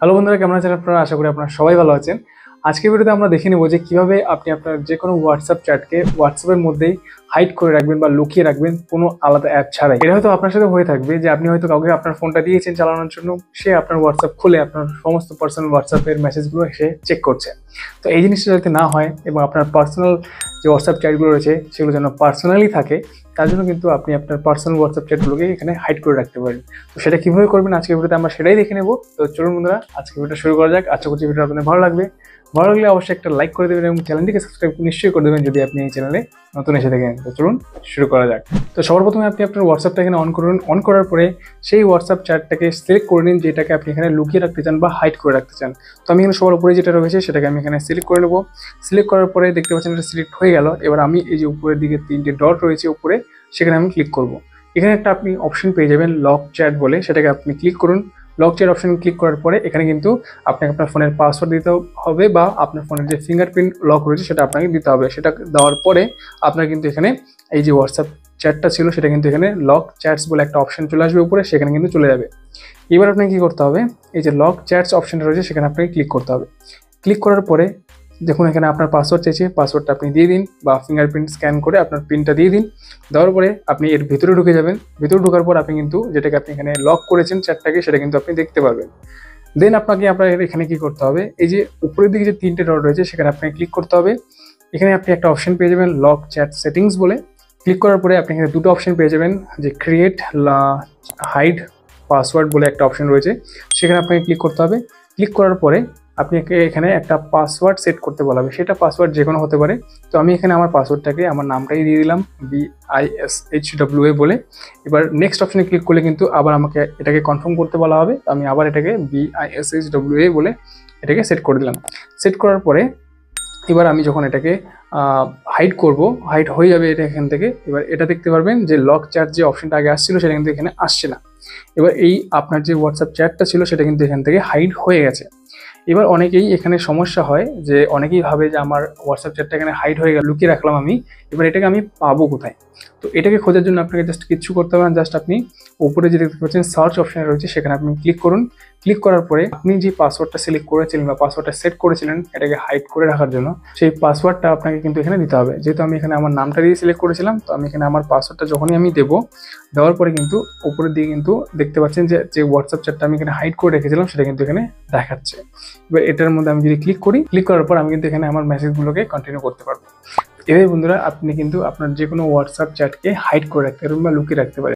Hello বন্ধুরা, কেমন আছেন আপনারা? আশা করি আপনারা সবাই ভালো আছেন। আজকের ভিডিওতে আমরা দেখে নেব যে কিভাবে আপনি আপনার যে কোনো হোয়াটসঅ্যাপ চ্যাটকে হোয়াটসঅ্যাপের মধ্যেই হাইড করে রাখবেন বা লুকিয়ে রাখবেন কোনো আলাদা অ্যাপ ছাড়াই। এটা হয়তো আপনার সাথে হয়ে থাকবে যে আপনি হয়তো কাউকে আপনার ফোনটা দিয়েছেন চালানোর জন্য, সে আপনার হোয়াটসঅ্যাপ খুলে আপনার সমস্ত পার্সোনাল হোয়াটসঅ্যাপের মেসেজগুলো সে চেক করছে। তো এই জিনিসটা যাতে না হয় এবং আপনার পার্সোনাল যে হোয়াটসঅ্যাপ চ্যাটগুলো রয়েছে সেগুলো যেন পার্সোনালি থাকে, তার জন্য কিন্তু আপনি আপনার পার্সোনাল হোয়াটসঅ্যাপ চ্যাটগুলোকে এখানে হাইড করে রাখতে পারেন। তো সেটা কিভাবে করবেন আজকের ভিডিওতে আমরা সেটাই দেখে নেব। তো চলুন বন্ধুরা, আজকে ভিডিওটা শুরু করা যাক। আশা করছি ভিডিওটা আপনাদের ভালো লাগবে। ভালো লাগলে অবশ্যই একটা লাইক করে দেবেন এবং চ্যানেলটিকে সাবস্ক্রাইব নিশ্চয়ই করে দেবেন যদি আপনি এই চ্যানেলে নতুন এসে থাকেন। তো চলুন শুরু করা যাক। তো সবার প্রথমে আপনি আপনার হোয়াটসঅ্যাপটা এখানে অন করুন। অন করার পরে সেই হোয়াটসঅ্যাপ চ্যাটটাকে সিলেক্ট করে নিন যেটাকে আপনি এখানে লুকিয়ে রাখতে চান বা হাইড করে রাখতে চান। তো আমি এখানে সবার উপরে যেটা রয়েছে সেটাকে আমি এখানে সিলেক্ট করে নেব। সিলেক্ট করার পরে দেখতে পাচ্ছেন এটা সিলেক্ট হয়ে গেল। এবার আমি এই যে উপরের দিকে তিনটে ডট রয়েছে উপরে, সেখানে আমি ক্লিক করব। এখানে একটা আপনি অপশন পেয়ে যাবেন লক চ্যাট বলে, সেটাকে আপনি ক্লিক করুন। লক চ্যাট অপশন ক্লিক করার পরে এখানে কিন্তু আপনাকে আপনার ফোনের পাসওয়ার্ড দিতে হবে বা আপনার ফোনের যে ফিঙ্গারপ্রিন্ট লক রয়েছে সেটা আপনাকে দিতে হবে। সেটা দেওয়ার পরে আপনার কিন্তু এখানে এই যে হোয়াটসঅ্যাপ চ্যাটটা ছিল সেটা কিন্তু এখানে লক চ্যাটস বলে একটা অপশন চলে আসবে উপরে, সেখানে কিন্তু চলে যাবে। এবার আপনাকে কী করতে হবে, এই যে লক চ্যাটস অপশনটা রয়েছে সেখানে আপনাকে ক্লিক করতে হবে। ক্লিক করার পরে দেখুন এখানে আপনার পাসওয়ার্ড চাইছে, পাসওয়ার্ডটা আপনি দিয়ে দিন বা ফিঙ্গারপ্রিন্ট স্ক্যান করে আপনার পিনটা দিয়ে দিন। দেওয়ার পরে আপনি এর ভিতরে ঢুকে যাবেন। ভিতরে ঢোকার পর আপনি কিন্তু যেটাকে আপনি এখানে লক করেছেন চ্যাটটাকে সেটা কিন্তু আপনি দেখতে পারবেন। দেন আপনাকে আপনার এখানে কি করতে হবে, এই যে উপরের দিকে যে তিনটে ডট রয়েছে সেখানে আপনাকে ক্লিক করতে হবে। এখানে আপনি একটা অপশন পেয়ে যাবেন লক চ্যাট সেটিংস বলে। ক্লিক করার পরে আপনি এখানে দুটো অপশন পেয়ে যাবেন, যে ক্রিয়েট হাইড পাসওয়ার্ড বলে একটা অপশন রয়েছে, সেখানে আপনাকে ক্লিক করতে হবে। ক্লিক করার পরে আপনি এখানে একটা পাসওয়ার্ড সেট করতে বলা হবে, সেটা পাসওয়ার্ড যে কোনো হতে পারে। তো আমি এখানে আমার পাসওয়ার্ডটাকে আমার নামটাই দিয়ে দিলাম BISHWA বলে। এবার নেক্সট অপশনে ক্লিক করলে কিন্তু আবার আমাকে এটাকে কনফার্ম করতে বলা হবে। তো আমি আবার এটাকে BISHWA বলে এটাকে সেট করে দিলাম। সেট করার পরে এবার আমি যখন এটাকে হাইড করব, হাইড হয়ে যাবে এটা এখান থেকে। এবার এটা দেখতে পারবেন যে লক চ্যাট যে অপশনটা আগে আসছিল সেটা কিন্তু এখানে আসছে না। এবার এই আপনার যে হোয়াটসঅ্যাপ চ্যাটটা ছিল সেটা কিন্তু এখান থেকে হাইড হয়ে গেছে। এবার অনেকেই এখানে সমস্যা হয় যে অনেকেই ভাবে যে আমার হোয়াটসঅ্যাপ চ্যাটটা এখানে হাইড হয়ে গেল, লুকিয়ে রাখলাম আমি, এবার এটাকে আমি পাবো কোথায়? তো এটাকে খোঁজার জন্য আপনাকে জাস্ট কিচ্ছু করতে হবে না। জাস্ট আপনি উপরে যে দেখতে পাচ্ছেন সার্চ অপশন রয়েছে সেখানে আপনি ক্লিক করুন। ক্লিক করার পরে আপনি যে পাসওয়ার্ডটা সিলেক্ট করেছিলেন বা পাসওয়ার্ডটা সেট করেছিলেন এটাকে হাইড করে রাখার জন্য, সেই পাসওয়ার্ডটা আপনাকে কিন্তু এখানে দিতে হবে। যেহেতু আমি এখানে আমার নামটা দিয়ে সিলেক্ট করেছিলাম, তো আমি এখানে আমার পাসওয়ার্ডটা যখনই আমি দেবো, দেওয়ার পরে কিন্তু উপরের দিকে কিন্তু দেখতে পাচ্ছেন যে হোয়াটসঅ্যাপ চ্যাটটা আমি এখানে হাইড করে রেখেছিলাম সেটা কিন্তু এখানে দেখাচ্ছে। এবার এটার মধ্যে আমি যদি ক্লিক করি, ক্লিক করার পর আমি কিন্তু এখানে আমার মেসেজগুলোকে কন্টিনিউ করতে পারবো। এভাবে বন্ধুরা আপনি কিন্তু আপনার যে কোনো হোয়াটসঅ্যাপ চ্যাটকে হাইড করে রাখতে পারবেন বা লুকিয়ে রাখতে পারেন।